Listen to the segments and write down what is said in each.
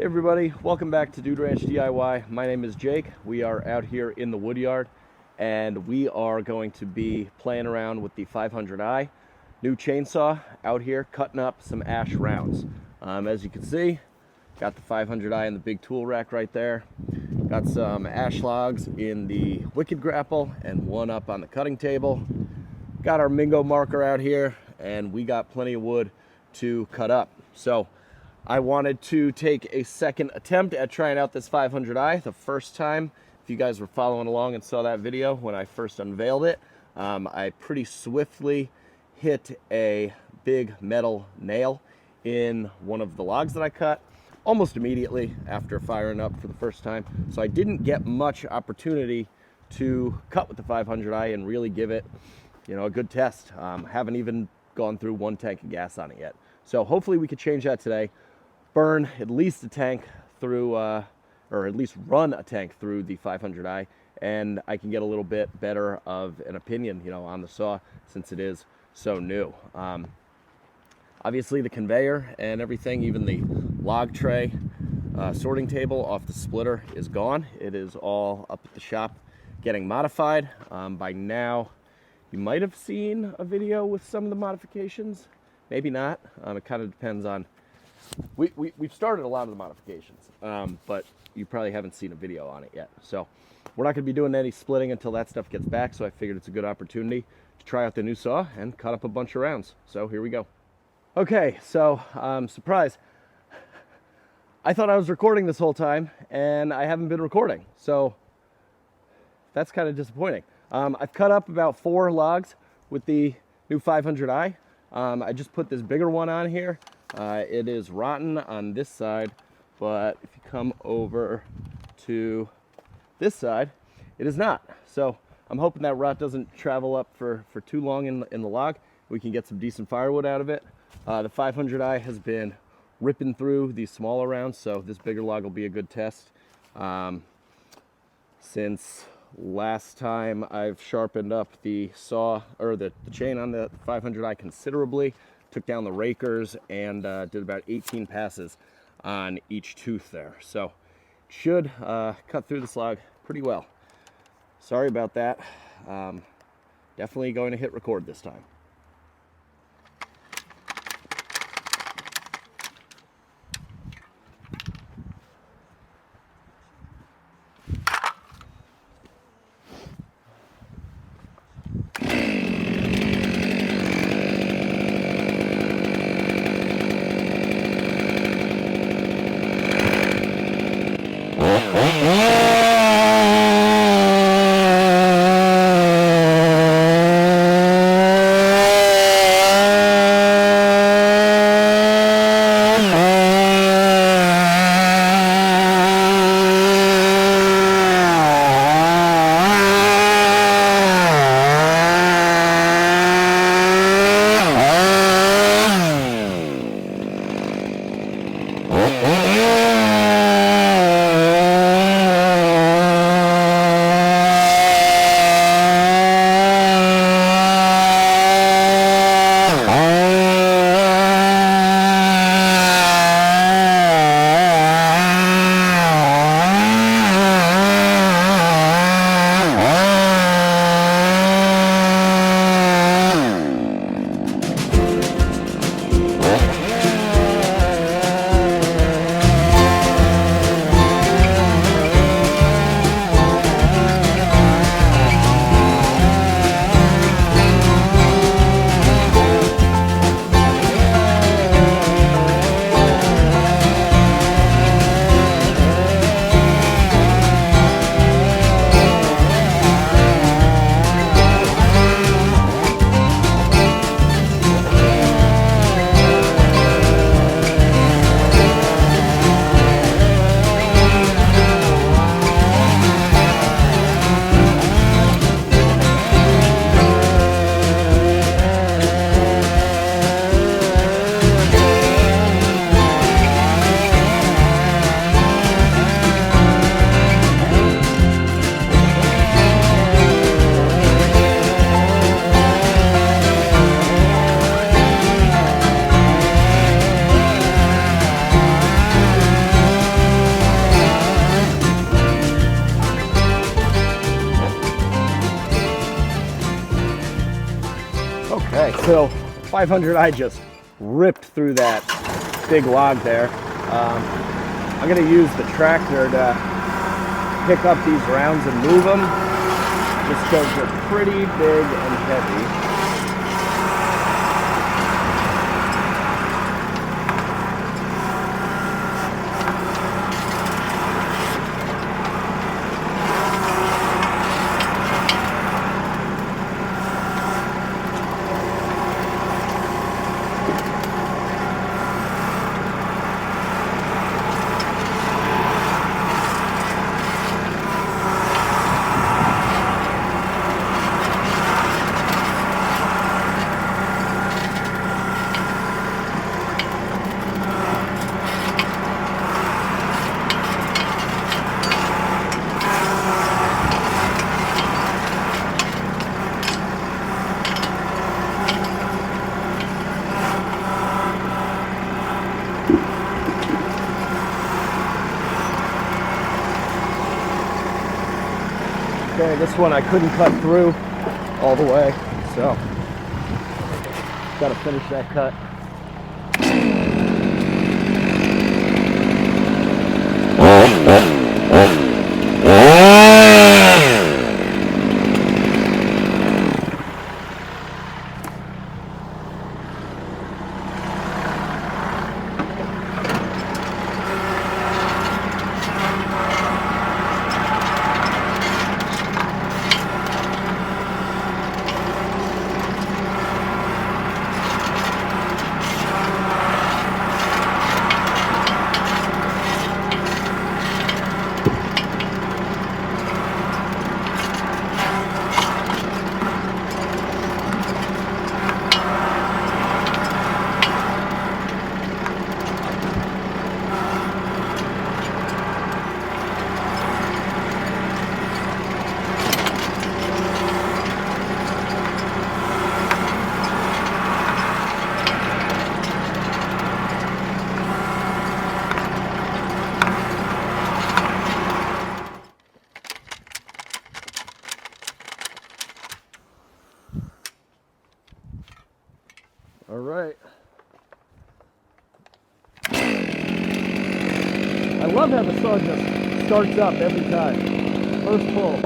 Hey everybody, welcome back to Dude Ranch DIY. My name is Jake. We are out here in the wood yard and we are going to be playing around with the 500i new chainsaw out here cutting up some ash rounds. As you can see, got the 500i in the big tool rack right there. Got some ash logs in the Wicked Grapple and one up on the cutting table. Got our Mingo marker out here and we got plenty of wood to cut up. So I wanted to take a second attempt at trying out this 500i. The first time, if you guys were following along and saw that video when I first unveiled it, I pretty swiftly hit a big metal nail in one of the logs that I cut almost immediately after firing up for the first time. So I didn't get much opportunity to cut with the 500i and really give it, a good test. Haven't even gone through one tank of gas on it yet. So hopefully we could change that today. Burn at least a tank through, or at least run a tank through the 500i, and I can get a little bit better of an opinion, on the saw since it is so new. Obviously the conveyor and everything, even the log tray, sorting table off the splitter is gone. It is all up at the shop getting modified. By now, you might have seen a video with some of the modifications, maybe not. It kind of depends on. We've started a lot of the modifications, but you probably haven't seen a video on it yet. So we're not going to be doing any splitting until that stuff gets back, so I figured it's a good opportunity to try out the new saw and cut up a bunch of rounds. So here we go. Okay, so surprise. I thought I was recording this whole time, and I haven't been recording, so that's kind of disappointing. I've cut up about 4 logs with the new 500i. I just put this bigger one on here. It is rotten on this side, but if you come over to this side, it is not. So I'm hoping that rot doesn't travel up for too long in the log. We can get some decent firewood out of it. The 500i has been ripping through these smaller rounds, so this bigger log will be a good test. Since last time I've sharpened up the saw, or the chain on the 500i considerably. Took down the rakers and did about 18 passes on each tooth there. So should cut through this log pretty well. Sorry about that. Definitely going to hit record this time. So 500i just ripped through that big log there. I'm gonna use the tractor to pick up these rounds and move them, just because they're pretty big and heavy. Okay, this one I couldn't cut through all the way, so gotta finish that cut. All right. I love how the saw just starts up every time. First pull.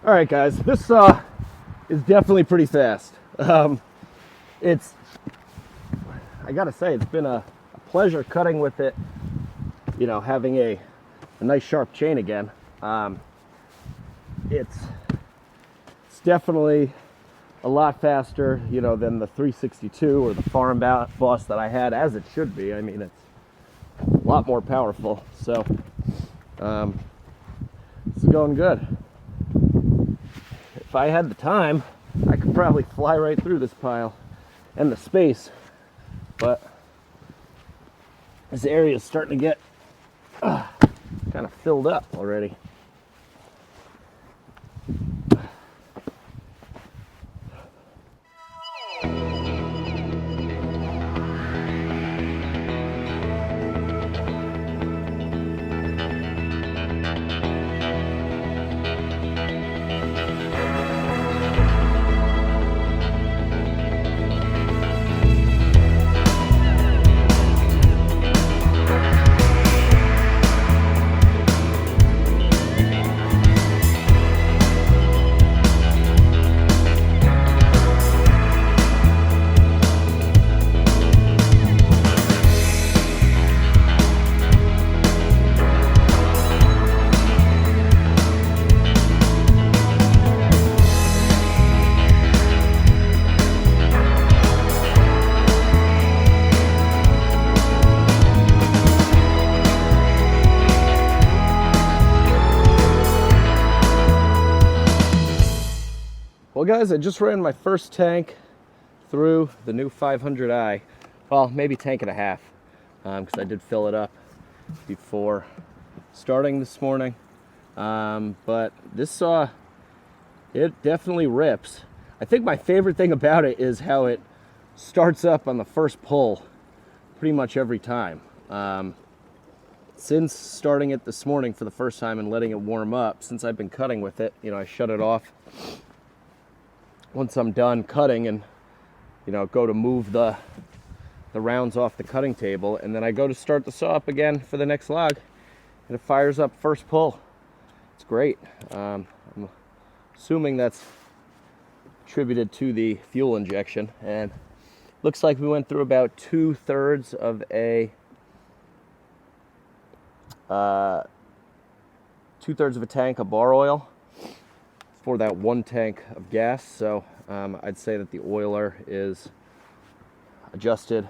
All right, guys, this saw is definitely pretty fast. I gotta say, it's been a pleasure cutting with it, you know, having a nice sharp chain again. It's definitely a lot faster, you know, than the 362 or the Farm Boss that I had, as it should be. I mean, it's a lot more powerful, so this is going good. If I had the time, I could probably fly right through this pile and the space, but this area is starting to get kind of filled up already. guys, I just ran my first tank through the new 500i. Well, maybe tank and a half, because I did fill it up before starting this morning. But this saw, it definitely rips. I think my favorite thing about it is how it starts up on the first pull pretty much every time. Since starting it this morning for the first time and letting it warm up, since I've been cutting with it, you know, I shut it off once I'm done cutting and, you know, go to move the rounds off the cutting table, and then I go to start the saw up again for the next log, and it fires up first pull. It's great. I'm assuming that's attributed to the fuel injection, and looks like we went through about 2/3 of a 2/3 of a tank of bar oil for that 1 tank of gas. So I'd say that the oiler is adjusted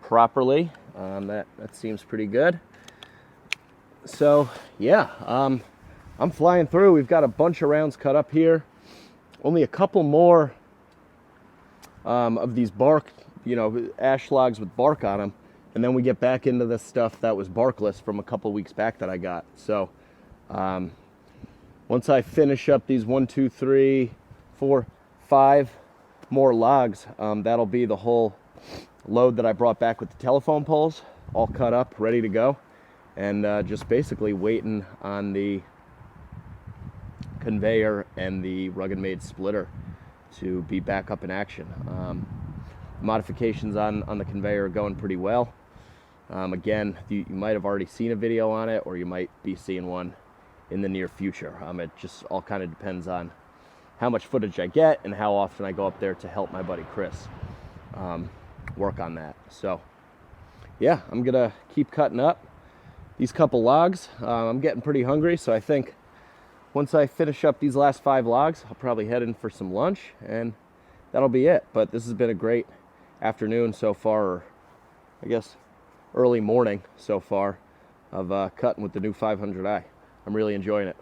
properly. That seems pretty good. So yeah, I'm flying through. We've got a bunch of rounds cut up here. Only a couple more of these bark, you know, ash logs with bark on them, and then we get back into the stuff that was barkless from a couple weeks back that I got. So once I finish up these 1, 2, 3, 4, 5 more logs, that'll be the whole load that I brought back with the telephone poles, all cut up, ready to go, and just basically waiting on the conveyor and the RuggedMade splitter to be back up in action. Modifications on the conveyor are going pretty well. Again, you might have already seen a video on it, or you might be seeing one in the near future. It just all kind of depends on how much footage I get and how often I go up there to help my buddy Chris work on that. So yeah, I'm gonna keep cutting up these couple logs. I'm getting pretty hungry, so I think once I finish up these last 5 logs, I'll probably head in for some lunch, and that'll be it. But this has been a great afternoon so far, or I guess early morning so far, of cutting with the new 500i. I'm really enjoying it.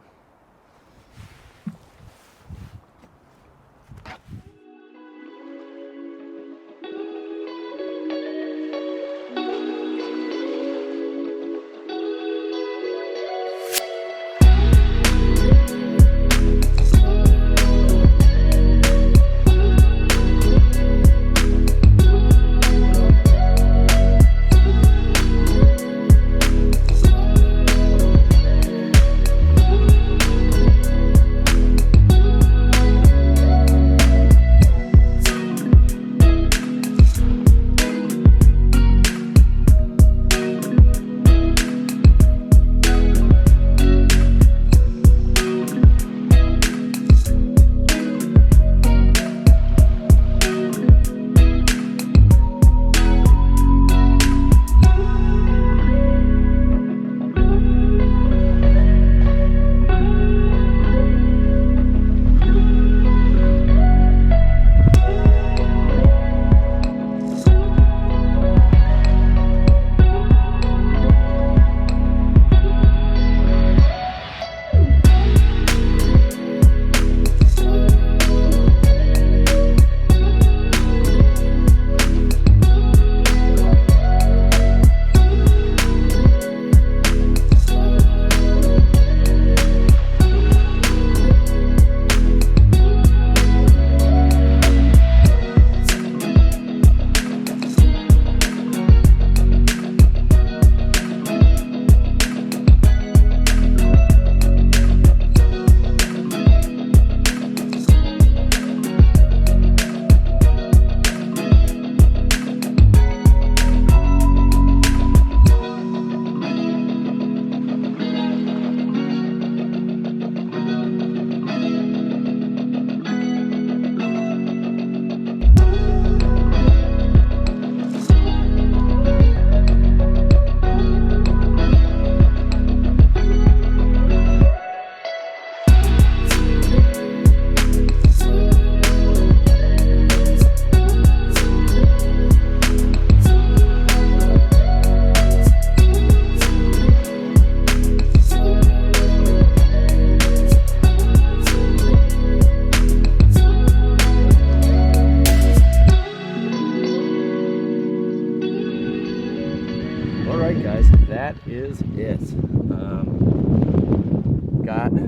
is.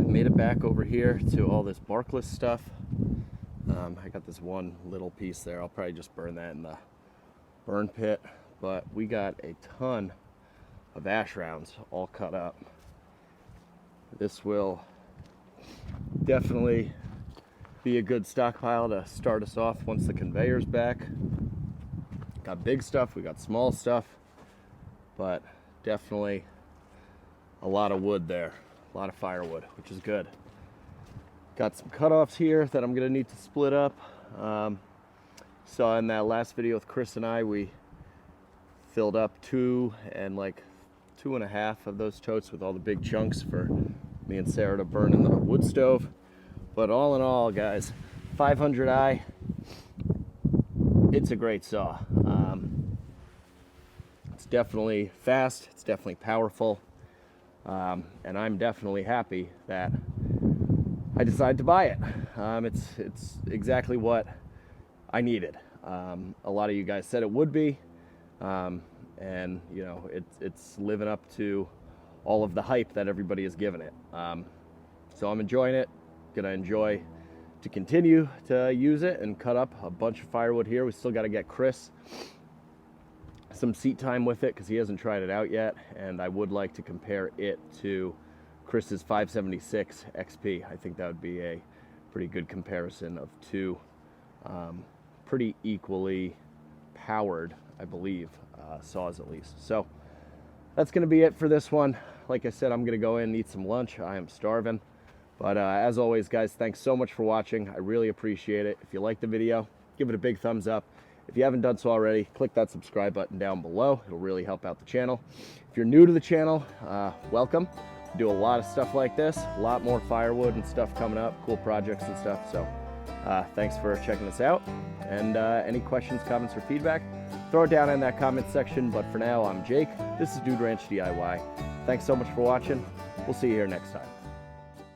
Made it back over here to all this barkless stuff. I got this one little piece there. I'll probably just burn that in the burn pit. But we got a ton of ash rounds all cut up. This will definitely be a good stockpile to start us off once the conveyor's back. Got big stuff, we got small stuff, but definitely a lot of wood there, a lot of firewood, which is good. Got some cutoffs here that I'm gonna need to split up. Saw in that last video with Chris and I, we filled up 2 and like 2.5 of those totes with all the big chunks for me and Sarah to burn in the wood stove. But all in all, guys, 500i, it's a great saw. It's definitely fast, it's definitely powerful, and I'm definitely happy that I decided to buy it. It's exactly what I needed. A lot of you guys said it would be, and you know, it's living up to all of the hype that everybody has given it. So I'm enjoying it. Gonna enjoy to continue to use it and cut up a bunch of firewood here. We still got to get Chris some seat time with it because he hasn't tried it out yet, and I would like to compare it to Chris's 576 XP. I think that would be a pretty good comparison of two pretty equally powered, I believe, saws at least. So that's going to be it for this one. Like I said, I'm going to go in and eat some lunch. I am starving. But as always, guys, thanks so much for watching. I really appreciate it. If you like the video, give it a big thumbs up. If you haven't done so already, click that subscribe button down below. It'll really help out the channel. If you're new to the channel, welcome. We do a lot of stuff like this, a lot more firewood and stuff coming up, cool projects and stuff. So thanks for checking this out. And any questions, comments, or feedback, throw it down in that comment section. But for now, I'm Jake. This is Dude Ranch DIY. Thanks so much for watching. We'll see you here next time.